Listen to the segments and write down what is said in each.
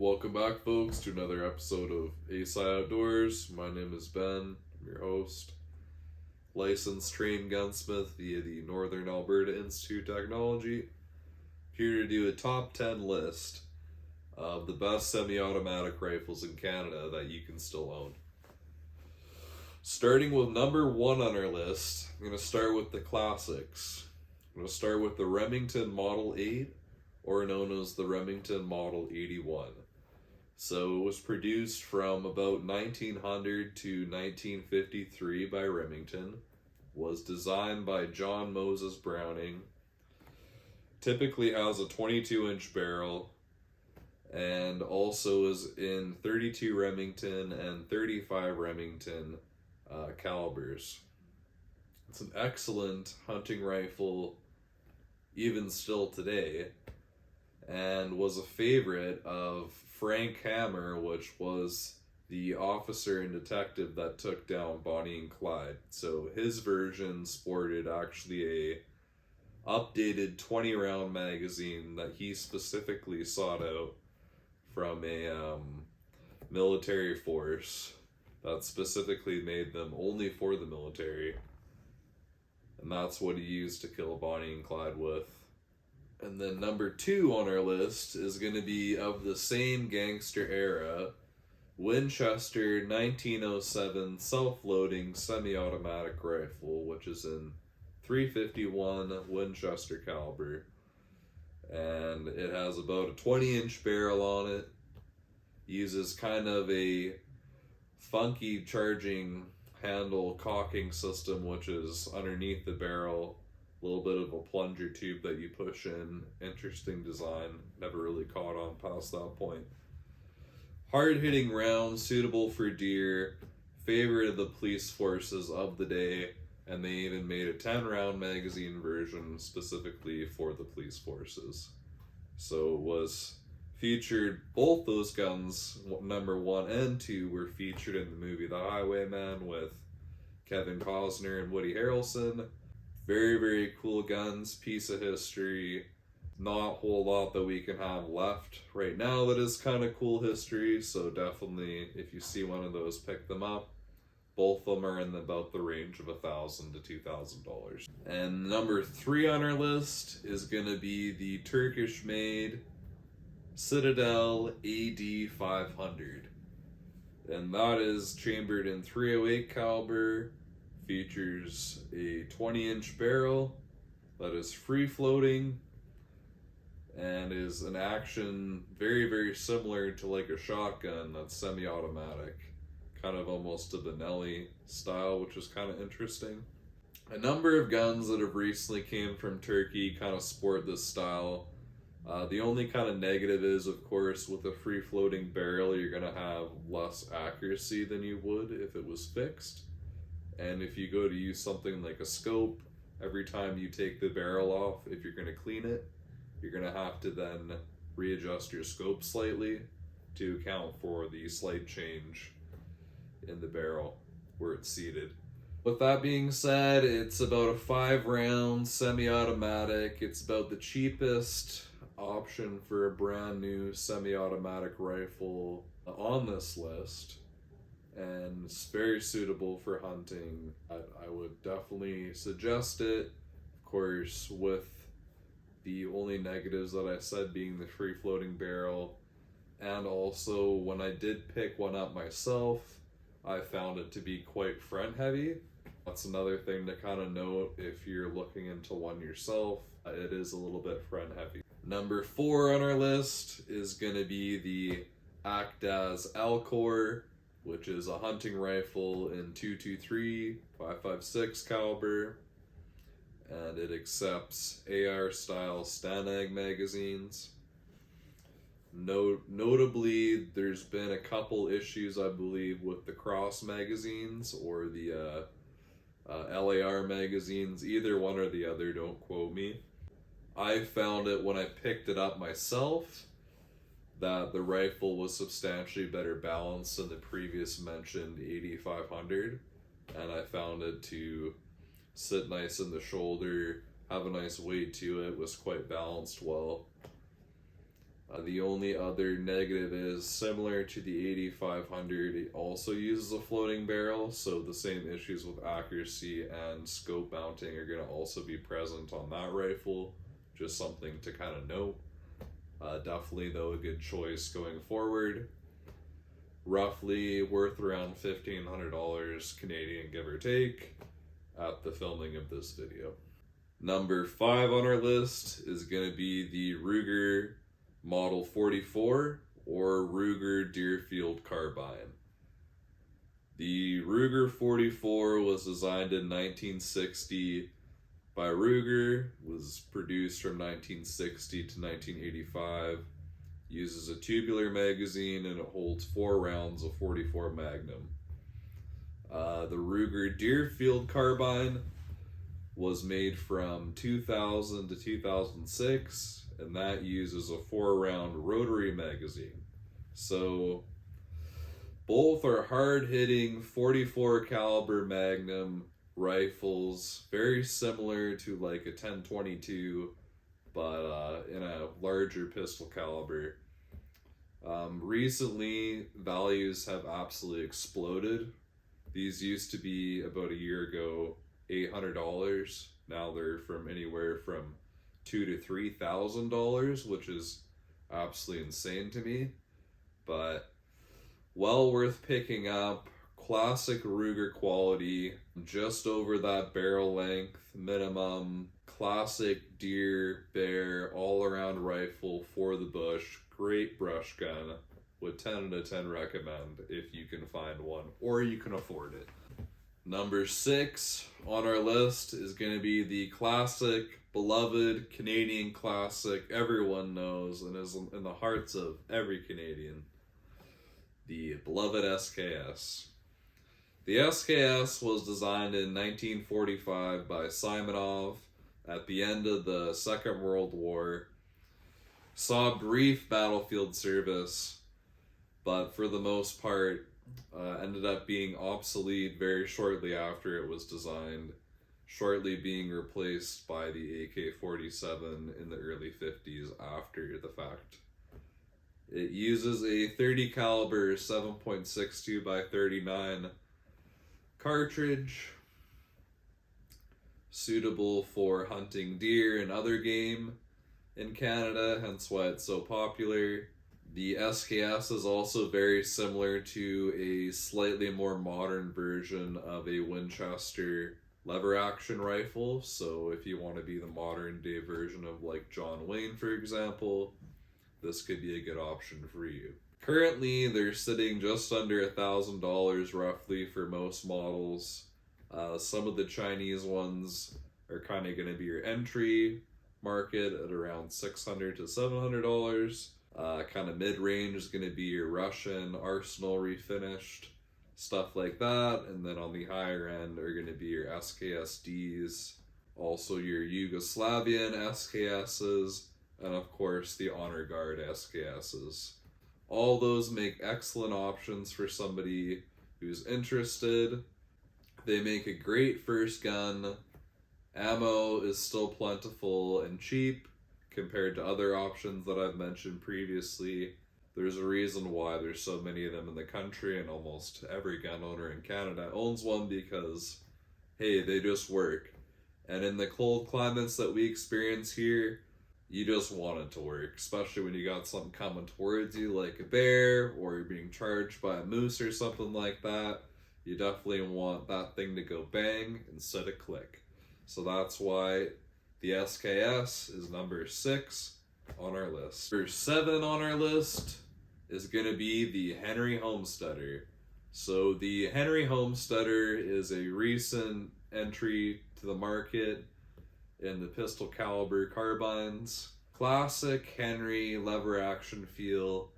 Welcome back, folks, to another episode of ASI Outdoors. My name is Ben, I'm your host, licensed trained gunsmith via the Northern Alberta Institute of Technology. Here to do a top 10 list of the best semi-automatic rifles in Canada that you can still own. Starting with number 1 on our list, I'm going to start with the classics. I'm going to start with the Remington Model 8, or known as the Remington Model 81. So it was produced from about 1900 to 1953 by Remington, was designed by John Moses Browning, typically has a 22-inch barrel, and also is in 32 Remington and 35 Remington calibers. It's an excellent hunting rifle, even still today, and was a favorite of Frank Hammer, which was the officer and detective that took down Bonnie and Clyde. So his version sported actually a updated 20-round magazine that he specifically sought out from a military force that specifically made them only for the military. And that's what he used to kill Bonnie and Clyde with. And then number 2 on our list is going to be of the same gangster era, Winchester 1907 self-loading semi-automatic rifle, which is in .351 Winchester caliber. And it has about a 20-inch barrel on it. Uses kind of a funky charging handle cocking system, which is underneath the barrel. A little bit of a plunger tube that you push in. Interesting design. Never really caught on past that point. Hard-hitting rounds, suitable for deer. Favorite of the police forces of the day. And they even made a 10-round magazine version specifically for the police forces. So it was featured, both those guns, number 1 and 2, were featured in the movie The Highwayman with Kevin Costner and Woody Harrelson. Very, very cool guns, piece of history. Not a whole lot that we can have left right now that is kind of cool history, so definitely, if you see one of those, pick them up. Both of them are in about the range of $1,000 to $2,000. And number 3 on our list is going to be the Turkish-made Citadel AD500. And that is chambered in .308 caliber. Features a 20-inch barrel that is free-floating and is an action very, very similar to like a shotgun that's semi-automatic, kind of almost a Benelli style, which is kind of interesting. A number of guns that have recently came from Turkey kind of sport this style. The only kind of negative is, of course, with a free-floating barrel, you're going to have less accuracy than you would if it was fixed. And if you go to use something like a scope, every time you take the barrel off, if you're going to clean it, you're going to have to then readjust your scope slightly to account for the slight change in the barrel where it's seated. With that being said, it's about a 5-round semi-automatic. It's about the cheapest option for a brand new semi-automatic rifle on this list. And it's very suitable for hunting. I would definitely suggest it. Of course, with the only negatives that I said being the free-floating barrel. And also, when I did pick one up myself, I found it to be quite front-heavy. That's another thing to kind of note if you're looking into one yourself. It is a little bit front-heavy. Number 4 on our list is going to be the Akdas Alcor, which is a hunting rifle in .223, 5.56 caliber, and it accepts AR-style Stanag magazines. Notably, there's been a couple issues, I believe, with the cross magazines or the LAR magazines. Either one or the other, don't quote me. I found it when I picked it up myself that the rifle was substantially better balanced than the previous mentioned 8500, and I found it to sit nice in the shoulder, have a nice weight to it, was quite balanced well. The only other negative is, similar to the 8500, it also uses a floating barrel, so the same issues with accuracy and scope mounting are going to also be present on that rifle. Just something to kind of note. Definitely, though, a good choice going forward. Roughly worth around $1,500 Canadian, give or take, at the filming of this video. Number 5 on our list is going to be the Ruger Model 44 or Ruger Deerfield Carbine. The Ruger 44 was designed in 1960 by Ruger, was produced from 1960 to 1985, uses a tubular magazine, and it holds 4 rounds of 44 Magnum. The Ruger Deerfield Carbine was made from 2000 to 2006, and that uses a 4-round rotary magazine. So both are hard-hitting 44 caliber Magnum rifles, very similar to like a 1022, but in a larger pistol caliber. Recently, values have absolutely exploded. These used to be, about a year ago, $800. Now they're from anywhere from $2,000 to $3,000, which is absolutely insane to me. But well worth picking up. Classic Ruger quality, just over that barrel length minimum. Classic deer, bear, all-around rifle for the bush. Great brush gun. Would 10 out of 10 recommend if you can find one or you can afford it. Number 6 on our list is going to be the classic, beloved Canadian classic everyone knows and is in the hearts of every Canadian. The beloved SKS. The SKS was designed in 1945 by Simonov at the end of the Second World War. Saw brief battlefield service, but for the most part ended up being obsolete very shortly after it was designed, shortly being replaced by the AK-47 in the early 50s after the fact. It uses a 30 caliber 7.62 by 39 cartridge, suitable for hunting deer and other game in Canada, hence why it's so popular. The SKS is also very similar to a slightly more modern version of a Winchester lever action rifle, so if you want to be the modern day version of like John Wayne, for example, this could be a good option for you. Currently, they're sitting just under $1,000 roughly for most models. Some of the Chinese ones are kind of going to be your entry market at around $600 to $700. Kind of mid-range is going to be your Russian Arsenal refinished, stuff like that. And then on the higher end are going to be your SKSDs, also your Yugoslavian SKSs, and of course the Honor Guard SKSs. All those make excellent options for somebody who's interested. They make a great first gun. Ammo is still plentiful and cheap compared to other options that I've mentioned previously. There's a reason why there's so many of them in the country, and almost every gun owner in Canada owns one because, hey, they just work. And in the cold climates that we experience here, you just want it to work, especially when you got something coming towards you like a bear, or you're being charged by a moose or something like that. You definitely want that thing to go bang instead of click. So that's why the SKS is number 6 on our list. Number 7 on our list is going to be the Henry Homesteader. So the Henry Homesteader is a recent entry to the market in the pistol caliber carbines. Classic Henry lever action feel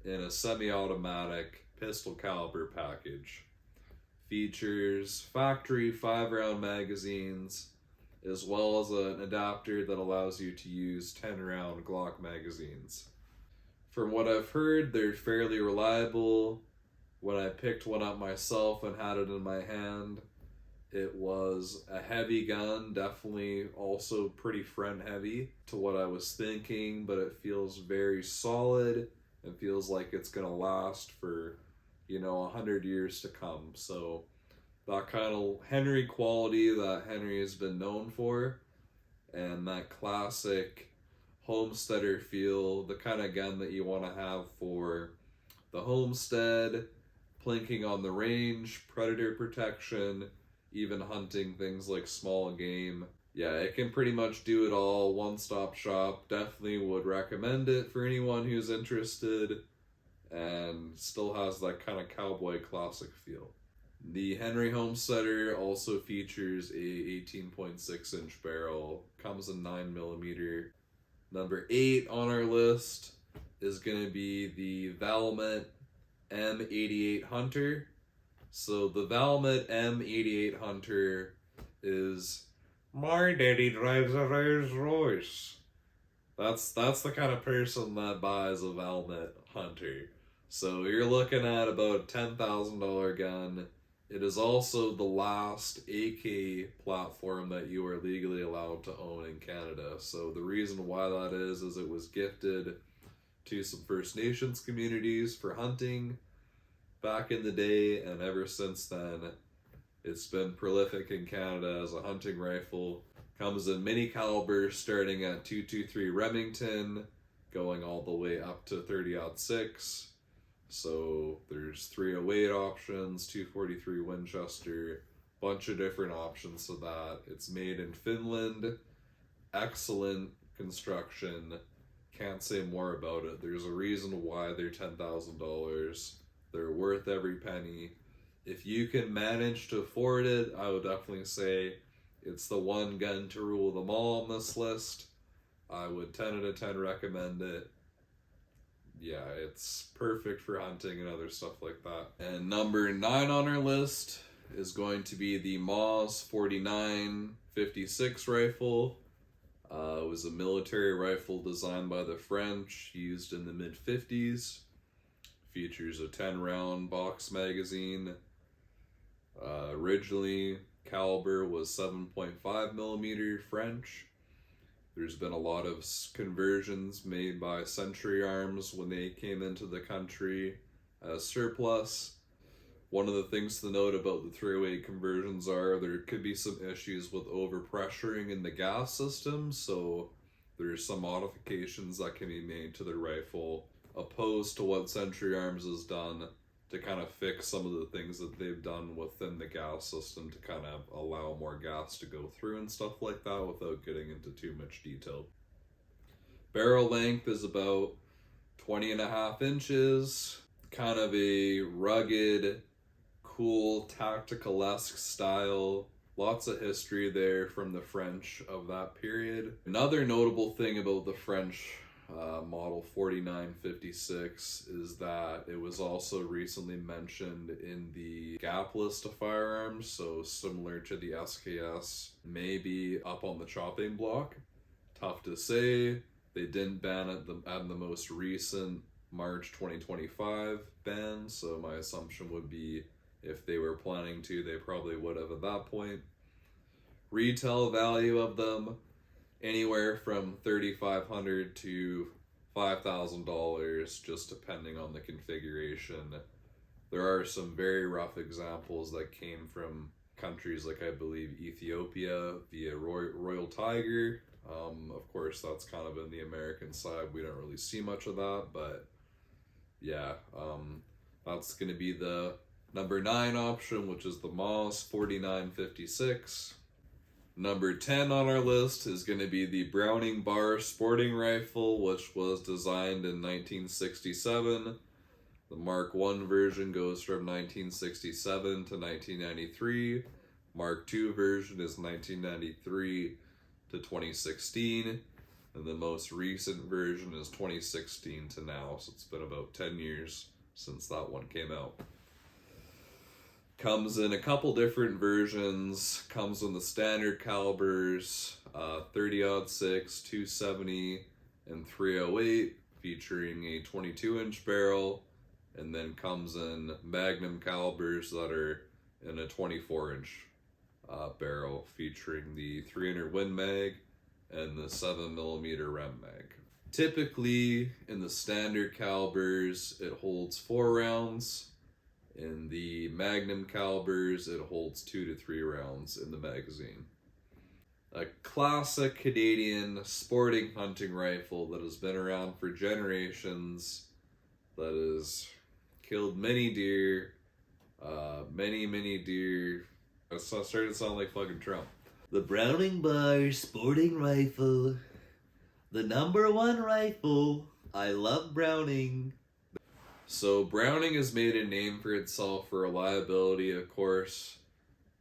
in a semi-automatic pistol caliber package. Features factory 5-round magazines, as well as an adapter that allows you to use 10-round Glock magazines. From what I've heard, they're fairly reliable. When I picked one up myself and had it in my hand, It was a heavy gun, definitely also pretty front heavy to what I was thinking, but it feels very solid and feels like it's gonna last for, 100 years to come. So that kind of Henry quality that Henry has been known for, and that classic Homesteader feel, the kind of gun that you want to have for the homestead, plinking on the range, predator protection, even hunting things like small game. Yeah, it can pretty much do it all, one-stop shop. Definitely would recommend it for anyone who's interested, and still has that kind of cowboy classic feel. The Henry Homesteader also features a 18.6-inch barrel, comes in 9mm. Number 8 on our list is going to be the Valmet M88 Hunter. So the Valmet M88 Hunter is, my daddy drives a Rolls Royce. That's the kind of person that buys a Valmet Hunter. So you're looking at about a $10,000 gun. It is also the last AK platform that you are legally allowed to own in Canada. So the reason why that is it was gifted to some First Nations communities for hunting back in the day, and ever since then it's been prolific in Canada as a hunting rifle. Comes in mini caliber starting at .223 Remington, going all the way up to 30-06. So there's 308 options, 243 Winchester, bunch of different options to that. It's made in Finland, excellent construction, can't say more about it. There's a reason why they're $10,000. They're worth every penny. If you can manage to afford it, I would definitely say it's the one gun to rule them all on this list. I would 10 out of 10 recommend it. Yeah, it's perfect for hunting and other stuff like that. And number 9 on our list is going to be the MAS 4956 rifle. It was a military rifle designed by the French, used in the mid-50s. Features a 10-round box magazine. Originally, caliber was 7.5mm French. There's been a lot of conversions made by Century Arms when they came into the country as surplus. One of the things to note about the 308 conversions are there could be some issues with overpressuring in the gas system, so there's some modifications that can be made to the rifle, opposed to what Century Arms has done to kind of fix some of the things that they've done within the gas system to kind of allow more gas to go through and stuff like that without getting into too much detail. Barrel length is about 20.5 inches, kind of a rugged, cool, tactical-esque style. Lots of history there from the French of that period. Another notable thing about the French Model 4956 is that it was also recently mentioned in the GAP list of firearms, so similar to the SKS, maybe up on the chopping block. Tough to say. They didn't ban it at the most recent March 2025 ban, so my assumption would be if they were planning to, they probably would have at that point. Retail value of them, anywhere from $3,500 to $5,000, just depending on the configuration. There are some very rough examples that came from countries like, I believe, Ethiopia via Royal Tiger. Of course, that's kind of in the American side. We don't really see much of that, but yeah, that's going to be the number 9 option, which is the MAS 4956. Number 10 on our list is going to be the Browning Bar sporting rifle, which was designed in 1967. The Mark I version goes from 1967 to 1993. Mark II version is 1993 to 2016. And the most recent version is 2016 to now, so it's been about 10 years since that one came out. Comes in a couple different versions. Comes in the standard calibers, 30-06, 270, and 308, featuring a 22-inch barrel, and then comes in magnum calibers that are in a 24-inch barrel featuring the 300 Win Mag and the 7mm Rem Mag. Typically, in the standard calibers, it holds 4 rounds. In the Magnum calibers, it holds 2 to 3 rounds in the magazine. A classic Canadian sporting hunting rifle that has been around for generations, that has killed many deer, many deer. I started to sound like fucking Trump. The Browning Bar sporting rifle. The #1 rifle. I love Browning. So Browning has made a name for itself for reliability, of course.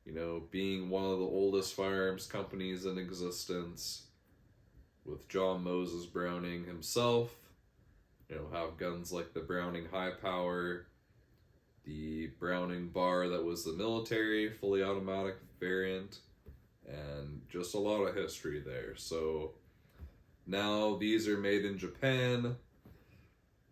You know, being one of the oldest firearms companies in existence, with John Moses Browning himself. You know, have guns like the Browning High Power, the Browning Bar that was the military, fully automatic variant, and just a lot of history there. So now these are made in Japan.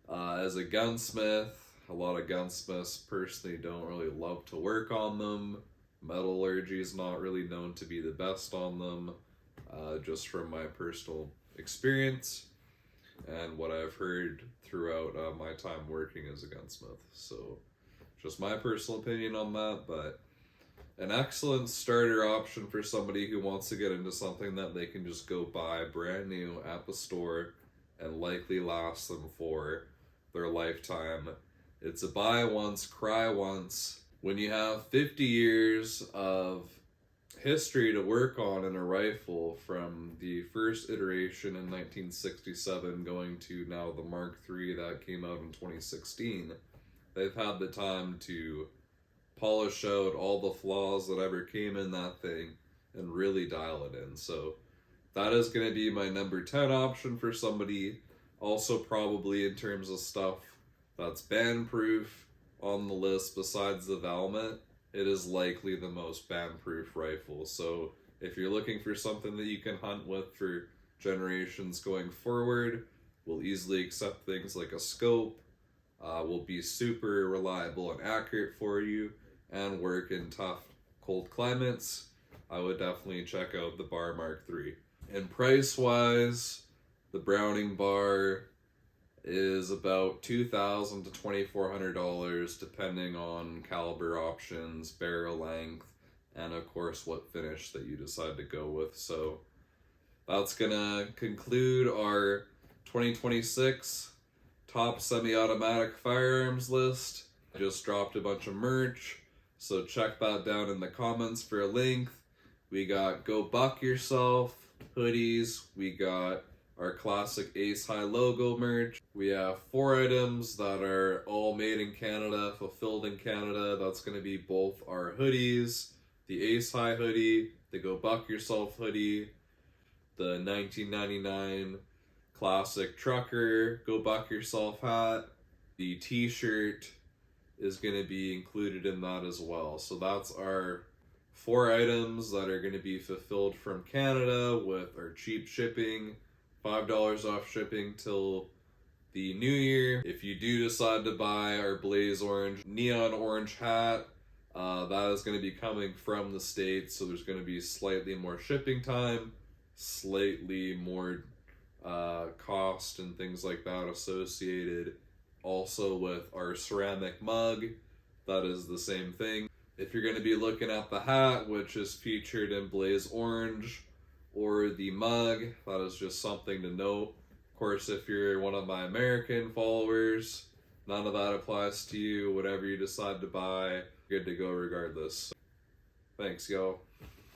As a gunsmith, a lot of gunsmiths personally don't really love to work on them. Metallurgy is not really known to be the best on them, just from my personal experience and what I've heard throughout my time working as a gunsmith. So just my personal opinion on that, but an excellent starter option for somebody who wants to get into something that they can just go buy brand new at the store and likely last them for their lifetime. It's a buy once, cry once. When you have 50 years of history to work on in a rifle, from the first iteration in 1967 going to now the Mark III that came out in 2016, they've had the time to polish out all the flaws that ever came in that thing and really dial it in. So that is going to be my number 10 option for somebody. Also probably in terms of stuff that's band-proof on the list besides the Valmet, it is likely the most band-proof rifle. So if you're looking for something that you can hunt with for generations going forward, will easily accept things like a scope, will be super reliable and accurate for you, and work in tough cold climates, I would definitely check out the Bar Mark III. And price-wise, the Browning Bar is about $2,000 to $2,400 depending on caliber options, barrel length, and of course what finish that you decide to go with. So that's gonna conclude our 2026 top semi-automatic firearms list. I just dropped a bunch of merch, so check that down in the comments for a link. We got Go Buck Yourself hoodies, we got our classic Ace High logo merch. We have 4 items that are all made in Canada, fulfilled in Canada. That's going to be both our hoodies, the Ace High hoodie, the Go Buck Yourself hoodie, the 1999 classic trucker Go Buck Yourself hat. The t-shirt is going to be included in that as well. So that's our 4 items that are going to be fulfilled from Canada with our cheap shipping. $5 off shipping till the new year. If you do decide to buy our Blaze Orange, neon orange hat, that is going to be coming from the States, so there's going to be slightly more shipping time, slightly more cost and things like that associated. Also with our ceramic mug, that is the same thing. If you're going to be looking at the hat, which is featured in Blaze Orange, or the mug, that is just something to note. Of course, if you're one of my American followers, none of that applies to you. Whatever you decide to buy, good to go regardless. Thanks, y'all.